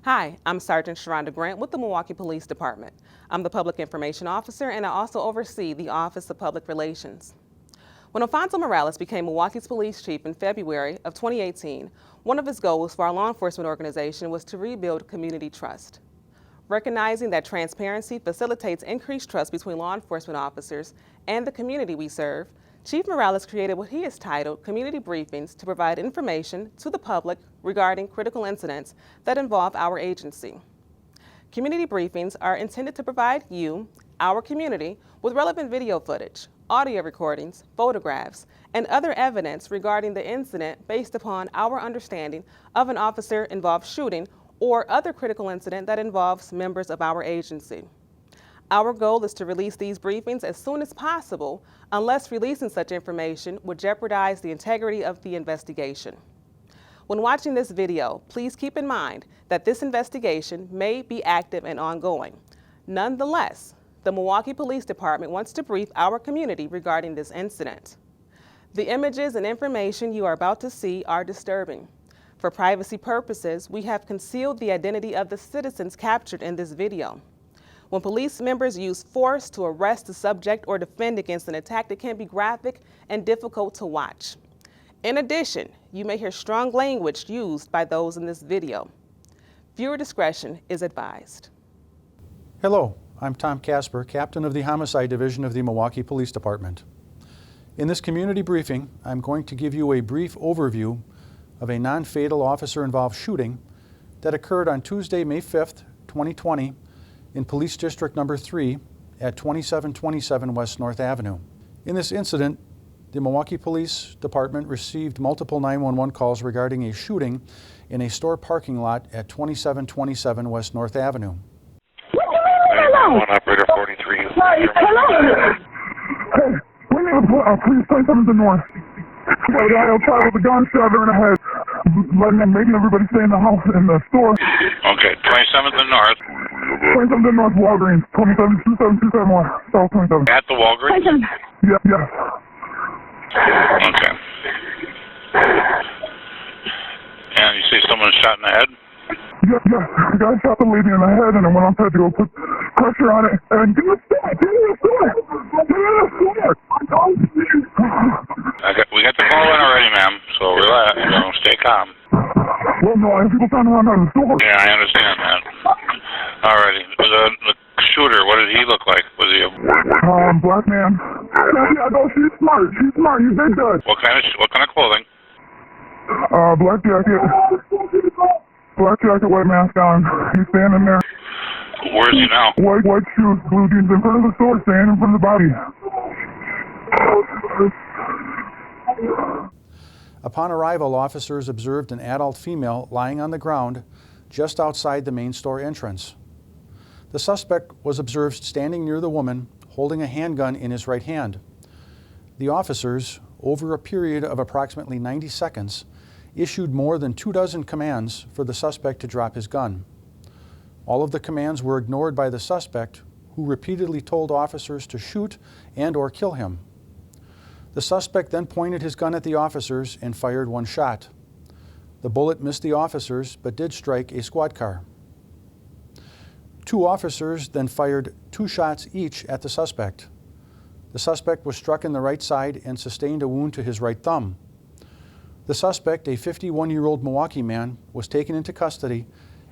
Hi, I'm Sergeant Sharonda Grant with the Milwaukee Police Department. I'm the Public Information Officer and I also oversee the Office of Public Relations. When Alfonso Morales became Milwaukee's police chief in February of 2018, one of his goals for our law enforcement organization was to rebuild community trust. Recognizing that transparency facilitates increased trust between law enforcement officers and the community we serve, Chief Morales created what he has titled Community Briefings to provide information to the public regarding critical incidents that involve our agency. Community briefings are intended to provide you, our community, with relevant video footage, audio recordings, photographs, and other evidence regarding the incident based upon our understanding of an officer-involved shooting or other critical incident that involves members of our agency. Our goal is to release these briefings as soon as possible, unless releasing such information would jeopardize the integrity of the investigation. When watching this video, please keep in mind that this investigation may be active and ongoing. Nonetheless, the Milwaukee Police Department wants to brief our community regarding this incident. The images and information you are about to see are disturbing. For privacy purposes, we have concealed the identity of the citizens captured in this video. When police members use force to arrest the subject or defend against an attack, it can be graphic and difficult to watch. In addition, you may hear strong language used by those in this video. Viewer discretion is advised. Hello, I'm Tom Casper, Captain of the Homicide Division of the Milwaukee Police Department. In this community briefing, I'm going to give you a brief overview of a non-fatal officer-involved shooting that occurred on Tuesday, May 5th, 2020, in Police District Number 3 at 2727 West North Avenue. In this incident, the Milwaukee Police Department received multiple 911 calls regarding a shooting in a store parking lot at 2727 West North Avenue. Operator 43. Hello. Hey, we need a police 27 to north. We got a guy outside with a gunshot in the head. Making everybody stay in the house, in the store. Okay, 27th and North. 27th and North Walgreens, 2727 South 27. At the Walgreens? Yes. Okay. And you say someone shot in the head? Yes. The guy shot the lady in the head and then went outside to go put pressure on it. And get in the store! We got the call in already, ma'am, so relax, stay calm. Well, no, I have people trying to run out of the store. Yeah, I understand that. Alrighty. The shooter, what did he look like? Was he a... Black man. Yeah, no, she's smart. He's big good. What kind of clothing? Black jacket, white mask on. He's standing there. Where is he now? White shoes, blue jeans, in front of the store, standing in front of the body. Upon arrival, officers observed an adult female lying on the ground just outside the main store entrance. The suspect was observed standing near the woman, holding a handgun in his right hand. The officers, over a period of approximately 90 seconds, issued more than 24 commands for the suspect to drop his gun. All of the commands were ignored by the suspect, who repeatedly told officers to shoot and/or kill him. The suspect then pointed his gun at the officers and fired one shot. The bullet missed the officers but did strike a squad car. Two officers then fired 2 shots each at the suspect. The suspect was struck in the right side and sustained a wound to his right thumb. The suspect, a 51-year-old Milwaukee man, was taken into custody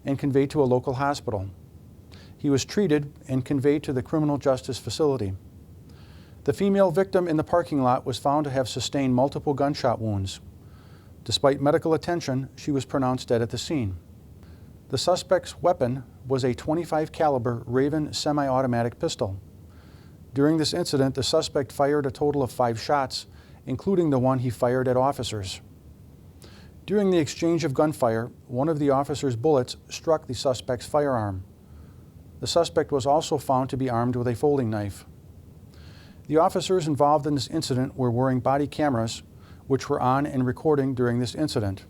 and conveyed to a local hospital. He was treated and conveyed to the criminal justice facility. The female victim in the parking lot was found to have sustained multiple gunshot wounds. Despite medical attention, she was pronounced dead at the scene. The suspect's weapon was a .25 caliber Raven semi-automatic pistol. During this incident, the suspect fired a total of 5 shots, including the one he fired at officers. During the exchange of gunfire, one of the officer's bullets struck the suspect's firearm. The suspect was also found to be armed with a folding knife. The officers involved in this incident were wearing body cameras, which were on and recording during this incident.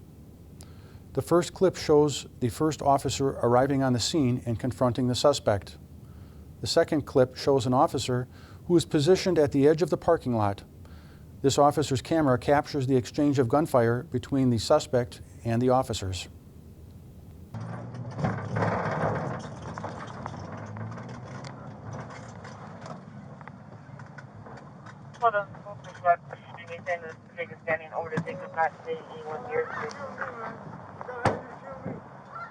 The first clip shows the first officer arriving on the scene and confronting the suspect. The second clip shows an officer who is positioned at the edge of the parking lot. This officer's camera captures the exchange of gunfire between the suspect and the officers. for the supervisor, they send us to take a standing order. They could not say anyone here.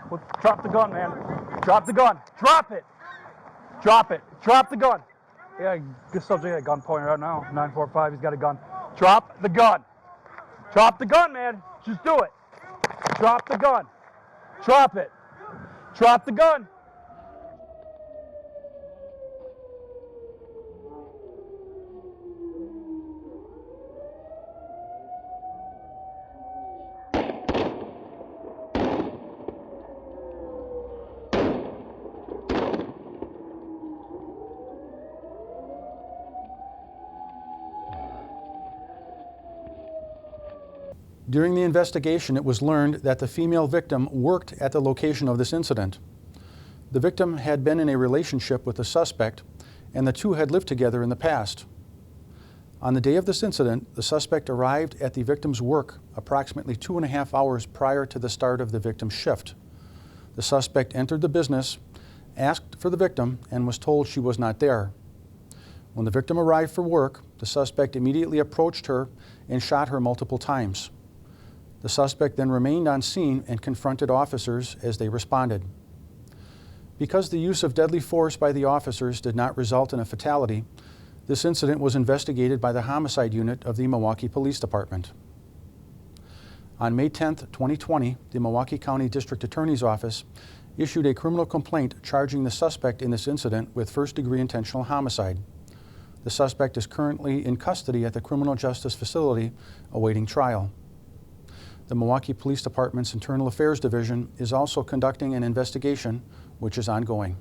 Well, drop the gun, man. Drop the gun. Drop it. Drop it. Drop the gun. Yeah, this subject had a gun pointed out now. 945, he's got a gun. Drop the gun. Drop the gun, man. Just do it. Drop the gun. Drop it. Drop the gun. During the investigation, it was learned that the female victim worked at the location of this incident. The victim had been in a relationship with the suspect, and the two had lived together in the past. On the day of this incident, the suspect arrived at the victim's work approximately 2.5 hours prior to the start of the victim's shift. The suspect entered the business, asked for the victim, and was told she was not there. When the victim arrived for work, the suspect immediately approached her and shot her multiple times. The suspect then remained on scene and confronted officers as they responded. Because the use of deadly force by the officers did not result in a fatality, this incident was investigated by the homicide unit of the Milwaukee Police Department. On May 10, 2020, the Milwaukee County District Attorney's Office issued a criminal complaint charging the suspect in this incident with first-degree intentional homicide. The suspect is currently in custody at the Criminal Justice Facility awaiting trial. The Milwaukee Police Department's Internal Affairs Division is also conducting an investigation, which is ongoing.